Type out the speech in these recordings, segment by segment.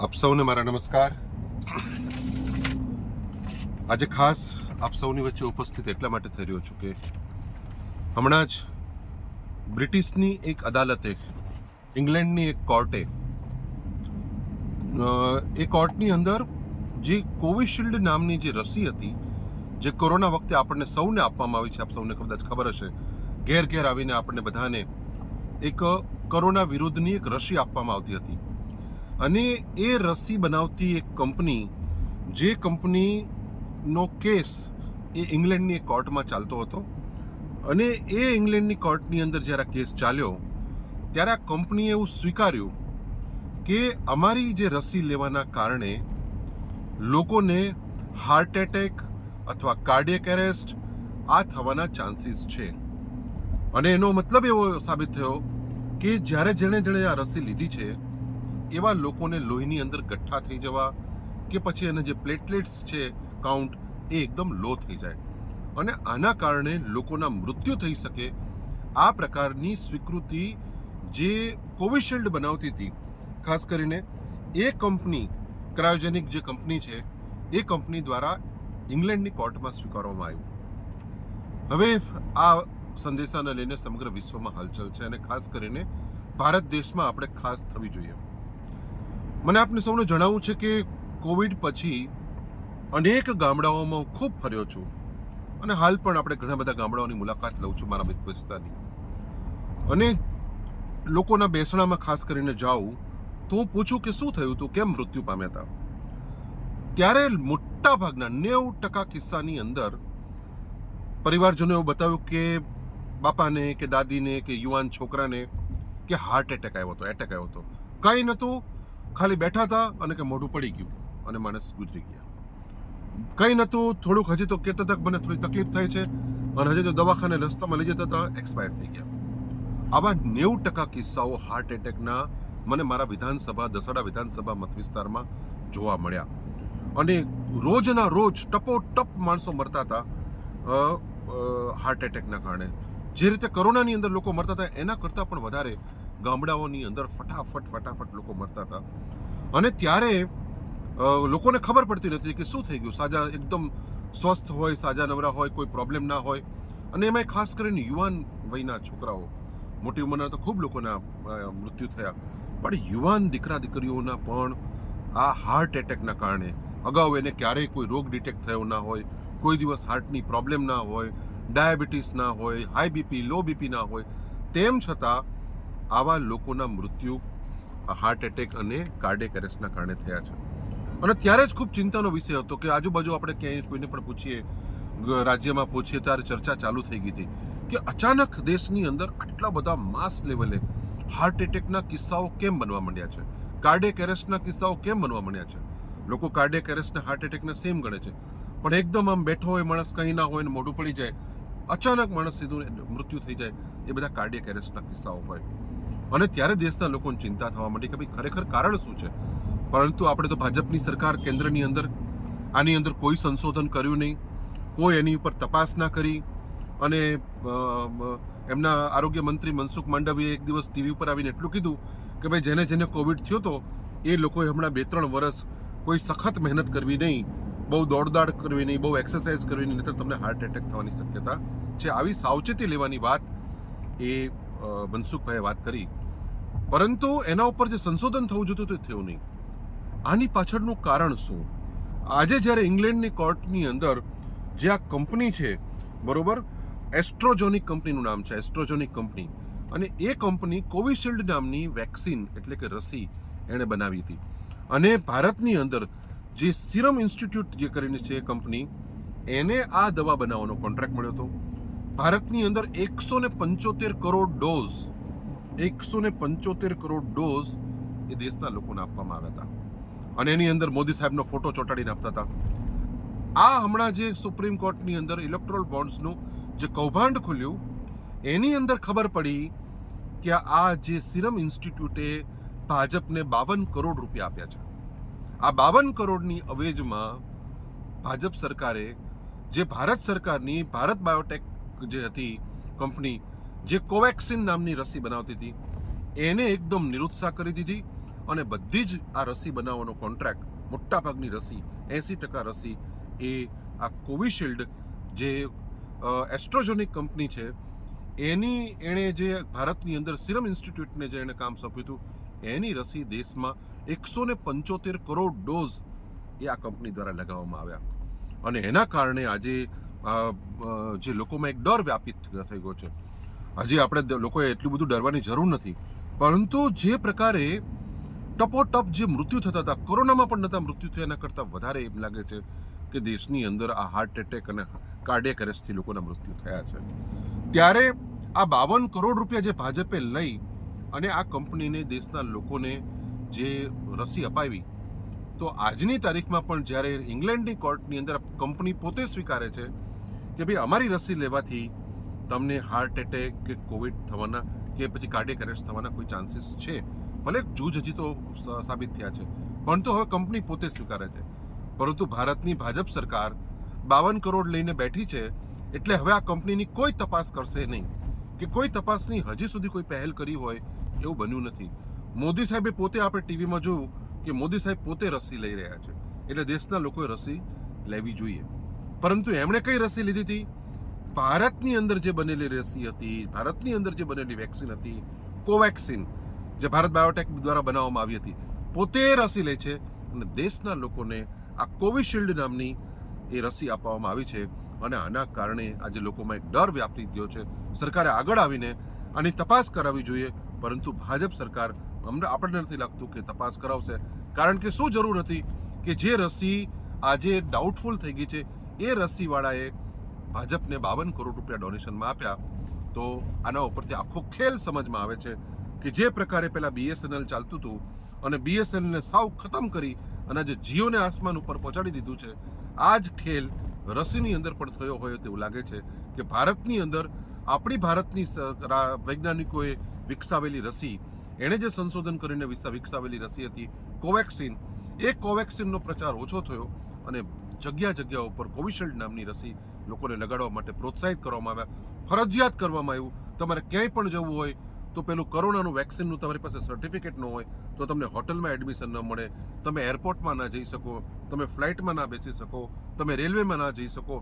આપ સૌને મારા નમસ્કાર. આજે ખાસ આપ સૌની વચ્ચે ઉપસ્થિત એટલા માટે થઈ રહ્યો છું કે હમણાં જ બ્રિટિશની એક અદાલતે, ઇંગ્લેન્ડની એક કોર્ટે, એ કોર્ટની અંદર જે કોવિશિલ્ડ નામની જે રસી હતી, જે કોરોના વખતે આપણને સૌને આપવામાં આવી છે, આપ સૌને કદાચ ખબર હશે, ઘેર ઘેર આવીને આપણને બધાને એક કોરોના વિરુદ્ધની એક રસી આપવામાં આવતી હતી. અને એ રસી બનાવતી એક કંપની, જે કંપનીનો કેસ એ ઇંગ્લેન્ડની એક કોર્ટમાં ચાલતો હતો, અને એ ઇંગ્લેન્ડની કોર્ટની અંદર જ્યારે આ કેસ ચાલ્યો ત્યારે આ કંપનીએ એવું સ્વીકાર્યું કે અમારી જે રસી લેવાના કારણે લોકોને હાર્ટ એટેક અથવા કાર્ડિયક એરેસ્ટ આ થવાના ચાન્સીસ છે. અને એનો મતલબ એવો સાબિત થયો કે જેણે આ રસી લીધી છે એવા લોકોને લોહીની અંદર ગઠ્ઠા થઈ જવા કે પછી એને જે પ્લેટલેટ્સ છે કાઉન્ટ એ એકદમ લો થઈ જાય, અને આના કારણે લોકોના મૃત્યુ થઈ શકે. આ પ્રકારની સ્વીકૃતિ જે કોવિશિલ્ડ બનાવતી હતી, ખાસ કરીને એ કંપની, ક્રાયોજેનિક જે કંપની છે, એ કંપની દ્વારા ઇંગ્લેન્ડની કોર્ટમાં સ્વીકારવામાં આવ્યું. હવે આ સંદેશાને લઈને સમગ્ર વિશ્વમાં હલચલ છે, અને ખાસ કરીને ભારત દેશમાં આપણે ખાસ થવી જોઈએ. મને આપને સૌને જણાવવું છે કે કોવિડ પછી અનેક ગામડાઓમાં હું ખૂબ ફર્યો છું, અને હાલ પણ આપણે ઘણા બધા ગામડાઓની મુલાકાત લઉં છું મારા મિત્ર વિસ્તારની, અને લોકોના બેસણામાં ખાસ કરીને જાઉં તો હું પૂછું કે શું થયું હતું, કેમ મૃત્યુ પામ્યા હતા. ત્યારે મોટા ભાગના 90% કિસ્સાની અંદર પરિવારજનો એવું બતાવ્યું કે બાપાને કે દાદીને કે યુવાન છોકરાને કે હાર્ટ એટેક આવ્યો હતો. કંઈ નહોતું, ખાલી બેઠા હતા અને કે મોઢું પડી ગયું અને માણસ ગુજરી ગયા. કંઈ નહોતું, થોડુંક હજી તો કહેતા હતા મને થોડી તકલીફ થાય છે, અને હજી તો દવાખાને રસ્તામાં લઈ જતા હતા, એક્સપાયર થઈ ગયા. આવા 90% કિસ્સાઓ હાર્ટ એટેકના મને મારા દસાડા વિધાનસભા મત વિસ્તારમાં જોવા મળ્યા. અને રોજના રોજ ટપોટપ માણસો મરતા હતા હાર્ટ એટેકના કારણે. જે રીતે કોરોનાની અંદર લોકો મરતા હતા એના કરતાં પણ વધારે ગામડાઓની અંદર ફટાફટ લોકો મરતા હતા. અને ત્યારે લોકોને ખબર પડતી નથી કે શું થઈ ગયું. સાજા એકદમ સ્વસ્થ હોય, સાજા નવરા હોય, કોઈ પ્રોબ્લેમ ના હોય, અને એમાં ખાસ કરીને યુવાન વયના છોકરાઓ, મોટી ઉંમરના તો ખૂબ લોકોના મૃત્યુ થયા, પણ યુવાન દીકરા દીકરીઓના પણ આ હાર્ટ એટેકના કારણે, અગાઉ એને ક્યારેય કોઈ રોગ ડિટેક્ટ થયો ના હોય, કોઈ દિવસ હાર્ટની પ્રોબ્લેમ ના હોય, ડાયાબિટીસ ના હોય, હાઈ બીપી, લો બીપી ના હોય, તેમ છતાં આવા લોકોના મૃત્યુ હાર્ટ એટેક અને કાર્ડિયક એરેસ્ટના કારણે થયા છે. અને ત્યારે જ ખૂબ ચિંતાનો વિષય હતો કે આજુબાજુ આપણે ક્યાંય કોઈને પણ પૂછીએ, રાજ્યમાં પૂછીએ, ત્યારે ચર્ચા ચાલુ થઈ ગઈ હતી કે અચાનક દેશની અંદર આટલા બધા માસ લેવલે હાર્ટ એટેકના કિસ્સાઓ કેમ બનવા માંડ્યા છે, કાર્ડિયક એરેસ્ટના કિસ્સાઓ કેમ બનવા માંડ્યા છે. લોકો કાર્ડિયક એરેસ્ટને હાર્ટ એટેકને સેમ ગણે છે, પણ એકદમ આમ બેઠો હોય માણસ, કંઈ ના હોય ને મોઢું પડી જાય, અચાનક માણસ સીધું મૃત્યુ થઈ જાય, એ બધા કાર્ડિયક એરેસ્ટના કિસ્સાઓ હોય. અને ત્યારે દેશના લોકોને ચિંતા થવા માંડી કે ભાઈ ખરેખર કારણ શું છે. પરંતુ આપણે તો ભાજપની સરકાર કેન્દ્રની અંદર આની અંદર કોઈ સંશોધન કર્યું નહીં, કોઈ એની ઉપર તપાસ ના કરી. અને એમના આરોગ્ય મંત્રી મનસુખ માંડવીએ એક દિવસ ટીવી ઉપર આવીને એટલું કીધું કે ભાઈ જેને કોવિડ થયો હતો એ લોકોએ હમણાં 2-3 વર્ષ કોઈ સખત મહેનત કરવી નહીં, બહુ દોડદાડ કરવી નહીં, બહુ એક્સરસાઇઝ કરવી નહીં, નહીંતર તમને હાર્ટ એટેક થવાની શક્યતા છે. આવી સાવચેતી લેવાની વાત એ મનસુખભાઈએ વાત કરી, પરંતુ એના ઉપર જે સંશોધન થવું જોતું તે થયું નહીં. આની પાછળનું કારણ શું? આજે જ્યારે ઇંગ્લેન્ડની કોર્ટની અંદર જે આ કંપની છે, બરોબર, એસ્ટ્રોજોનિક કંપનીનું નામ છે, એસ્ટ્રોજોનિક કંપની, અને એ કંપની કોવિશિલ્ડ નામની વેક્સિન એટલે કે રસી એણે બનાવી હતી. અને ભારતની અંદર જે સિરમ ઇન્સ્ટિટ્યૂટ જે કરીને છે કંપની, એને આ દવા બનાવવાનો કોન્ટ્રાક્ટ મળ્યો હતો. ભારતની અંદર 175 કરોડ ડોઝ, 175 કરોડ ડોઝ એ દેશના લોકોને આપવામાં આવ્યા હતા, અને એની અંદર મોદી સાહેબનો ફોટો ચોંટાડીને આપતા હતા. આ હમણાં જે સુપ્રીમ કોર્ટની અંદર ઇલેક્ટ્રોલ બોન્ડ્સનું જે કૌભાંડ ખુલ્યું, એની અંદર ખબર પડી કે આ જે સિરમ ઇન્સ્ટિટ્યૂટે ભાજપને 52 કરોડ રૂપિયા આપ્યા છે. આ 52 કરોડની અવેજમાં ભાજપ સરકારે જે ભારત સરકારની ભારત બાયોટેક જે હતી કંપની, જે કોવેક્સિન નામની રસી બનાવતી હતી, એને એકદમ નિરુત્સાહ કરી દીધી અને બધી જ આ રસી બનાવવાનો કોન્ટ્રાક્ટ, મોટાભાગની રસી 80% રસી એ આ કોવિશિલ્ડ જે એસ્ટ્રોજેનિક કંપની છે એણે જે ભારતની અંદર સિરમ ઇન્સ્ટિટ્યૂટને જે એણે કામ સોંપ્યું હતું એની રસી દેશમાં 175 કરોડ ડોઝ એ આ કંપની દ્વારા લગાવવામાં આવ્યા. અને એના કારણે આજે જે લોકોમાં એક ડર વ્યાપિત થઈ ગયો છે. હજી આપણે લોકોએ એટલું બધું ડરવાની જરૂર નથી, પરંતુ જે પ્રકારે ટપોટપ જે મૃત્યુ થતા હતા, કોરોનામાં પણ નતા મૃત્યુ થયા, એના કરતાં વધારે એમ લાગે છે કે દેશની અંદર આ હાર્ટ એટેક અને કાર્ડિયક એરેસ્ટથી લોકોના મૃત્યુ થયા છે. ત્યારે આ 52 કરોડ રૂપિયા જે ભાજપે લઈ અને આ કંપનીને, દેશના લોકોને જે રસી અપાવી, તો આજની તારીખમાં પણ જ્યારે ઇંગ્લેન્ડની કોર્ટની અંદર કંપની પોતે સ્વીકારે છે કે ભાઈ અમારી રસી લેવાથી તમને હાર્ટ એટેક કે કોવિડ થવાના કે પછી કાર્ડિયક એરેસ્ટ થવાના કોઈ ચાન્સીસ છે, ભલે જૂજ હજી તો સાબિત થયા છે, પણ તો હવે કંપની પોતે સ્વીકારે છે. પરંતુ ભારતની ભાજપ સરકાર 52 કરોડ લઈને બેઠી છે, એટલે હવે આ કંપનીની કોઈ તપાસ કરશે નહીં, કે કોઈ તપાસની હજી સુધી કોઈ પહેલ કરી હોય એવું બન્યું નથી. મોદી સાહેબે પોતે આપણે ટીવીમાં જોયું કે મોદી સાહેબ પોતે રસી લઈ રહ્યા છે, એટલે દેશના લોકોએ રસી લેવી જોઈએ. પરંતુ એમણે કઈ રસી લીધી હતી? ભારતની અંદર જે બનેલી રસી હતી, ભારતની અંદર જે બનેલી વેક્સિન હતી, કોવેક્સિન, જે ભારત બાયોટેક દ્વારા બનાવવામાં આવી હતી, પોતે રસી લે છે અને દેશના લોકોને આ કોવિશિલ્ડ નામની એ રસી આપવામાં આવી છે. અને આના કારણે આજે લોકોમાં એક ડર વ્યાપી ગયો છે. સરકારે આગળ આવીને આની તપાસ કરાવવી જોઈએ, પરંતુ ભાજપ સરકાર, આપણને નથી લાગતું કે તપાસ કરાવશે. કારણ કે શું જરૂર હતી કે જે રસી આજે ડાઉટફુલ થઈ ગઈ છે એ રસીવાળાએ ભાજપને 52 કરોડ રૂપિયા ડોનેશનમાં આપ્યા. તો આના ઉપરથી આખો ખેલ સમજમાં આવે છે કે જે પ્રકારે પેલા BSNL ચાલતું હતું અને BSNLને સાવ ખતમ કરી અને જે જીઓને આસમાન ઉપર પહોંચાડી દીધું છે, આ જ ખેલ રસીની અંદર પણ થયો હોય તેવું લાગે છે કે ભારતની અંદર આપણી ભારતની વૈજ્ઞાનિકોએ વિકસાવેલી રસી, એણે જે સંશોધન કરીને વિકસાવેલી રસી હતી કોવેક્સિન, એ કોવેક્સિનનો પ્રચાર ઓછો થયો અને જગ્યા ઉપર કોવિશિલ્ડ નામની રસી લોકોને લગાડવા માટે પ્રોત્સાહિત કરવામાં આવ્યા, ફરજિયાત કરવામાં આવ્યું. તમારે ક્યાંય પણ જવું હોય તો પેલું કોરોનાનું વેક્સિનનું તમારી પાસે સર્ટિફિકેટ ન હોય તો તમને હોટલમાં એડમિશન ન મળે, તમે એરપોર્ટમાં ના જઈ શકો, તમે ફ્લાઇટમાં ના બેસી શકો, તમે રેલવેમાં ના જઈ શકો.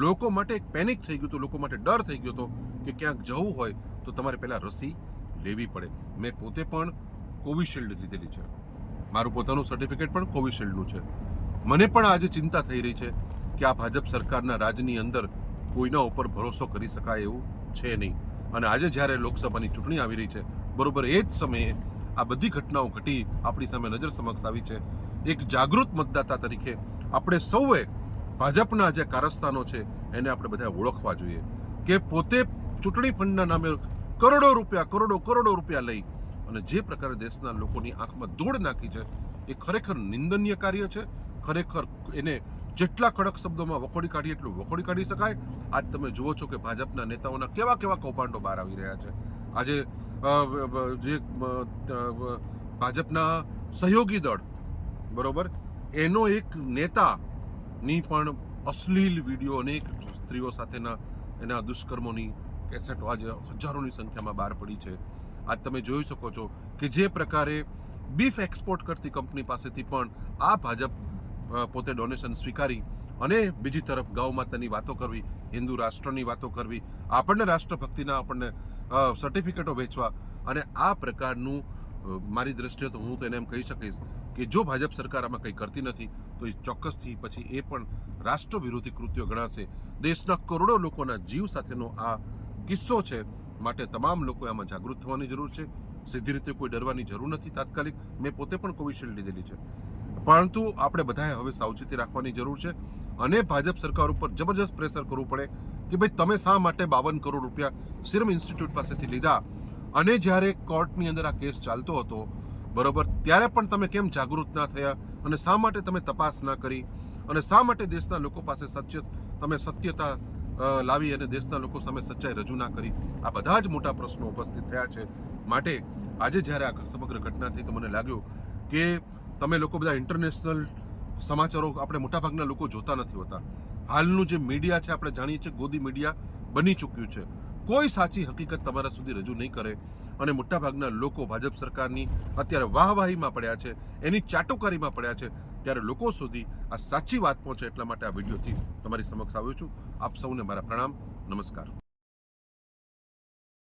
લોકો માટે એક પેનિક થઈ ગયું હતું, લોકો માટે ડર થઈ ગયો હતો કે ક્યાંક જવું હોય તો તમારે પહેલાં રસી લેવી પડે. મેં પોતે પણ કોવિશિલ્ડ લીધેલી છે, મારું પોતાનું સર્ટિફિકેટ પણ કોવિશિલ્ડનું છે. મને પણ આજે ચિંતા થઈ રહી છે કે આ ભાજપ સરકારના રાજની અંદર કોઈના ઉપર ભરોસો કરી શકાય એવું છે નહીં. અને આજે જ્યારે લોકસભાની ચૂંટણી આવી રહી છે, બરોબર એ જ સમયે આ બધી ઘટનાઓ ઘટી આપણી સામે નજર સમક્ષ આવી છે. એક જાગૃત મતદાતા તરીકે આપણે સૌએ ભાજપના જે કારસ્તાનો છે એને આપણે બધા ઓળખવા જોઈએ કે પોતે ચૂંટણી ફંડના નામે કરોડો રૂપિયા લઈ અને જે પ્રકારે દેશના લોકોની આંખમાં ધૂળ નાખી છે, એ ખરેખર નિંદનીય કાર્ય છે. ખરેખર એને જેટલા કડક શબ્દોમાં વખોડી કાઢીએ એટલું વખોડી કાઢી શકાય. આજ તમે જુઓ છો કે ભાજપના નેતાઓના કેવા કૌભાંડો બહાર આવી રહ્યા છે. આજે જે ભાજપના સહયોગી દળ, બરોબર, એનો એક નેતાની પણ અશ્લીલ વિડીયો, અનેક સ્ત્રીઓ સાથેના એના દુષ્કર્મોની કેસેટો આજે હજારોની સંખ્યામાં બહાર પડી છે. આજ તમે જોઈ શકો છો કે જે પ્રકારે બીફ એક્સપોર્ટ કરતી કંપની પાસેથી પણ આ ભાજપ પોતે ડોનેશન સ્વીકારી અને બીજી તરફ ગૌ માતાની વાતો કરવી, હિન્દુ રાષ્ટ્રની વાતો કરવી, આપણને રાષ્ટ્રભક્તિના આપણને સર્ટિફિકેટો વેચવા, અને આ પ્રકારનું મારી દ્રષ્ટિએ તો હું તો એને એમ કહી શકીશ કે જો ભાજપ સરકાર આમાં કંઈ કરતી નથી તો એ ચોક્કસથી પછી એ પણ રાષ્ટ્ર વિરોધી કૃત્યો ગણાશે. દેશના કરોડો લોકોના જીવ સાથેનો આ કિસ્સો છે, માટે તમામ લોકોએ આમાં જાગૃત થવાની જરૂર છે. સીધી રીતે કોઈ ડરવાની જરૂર નથી તાત્કાલિક. મેં પોતે પણ કોવિશિલ્ડ લીધેલી છે, પરંતુ આપણે બધાએ હવે સાવચેતી રાખવાની જરૂર છે અને ભાજપ સરકાર ઉપર જબરજસ્ત પ્રેશર કરવું પડે કે ભાઈ તમે શા માટે 52 કરોડ રૂપિયા સિરમ ઇન્સ્ટિટ્યૂટ પાસેથી લીધા, અને જ્યારે કોર્ટની અંદર આ કેસ ચાલતો હતો, બરોબર, ત્યારે પણ તમે કેમ જાગૃત ના થયા અને શા માટે તમે તપાસ ના કરી અને શા માટે દેશના લોકો પાસે સત્યતા લાવી અને દેશના લોકો સામે સચ્ચાઈ રજૂ ના કરી? આ બધા જ મોટા પ્રશ્નો ઉપસ્થિત થયા છે. માટે આજે જ્યારે આ સમગ્ર ઘટના થઈ તો મને લાગ્યું કે તમે લોકો બધા ઇન્ટરનેશનલ સમાચારો આપણે મોટાભાગના લોકો જોતા નથી હોતા. હાલનું જે મીડિયા છે આપણે જાણીએ છીએ ગોદી મીડિયા બની ચૂક્યું છે. કોઈ સાચી હકીકત તમારા સુધી રજૂ નહીં કરે અને મોટાભાગના લોકો ભાજપ સરકારની અત્યારે વાહવાહીમાં પડ્યા છે, એની ચાટોકારીમાં પડ્યા છે, ત્યારે લોકો સુધી આ સાચી વાત પહોંચે એટલા માટે આ વિડીયોથી તમારી સમક્ષ આવ્યો છું. આપ સૌને મારા પ્રણામ, નમસ્કાર.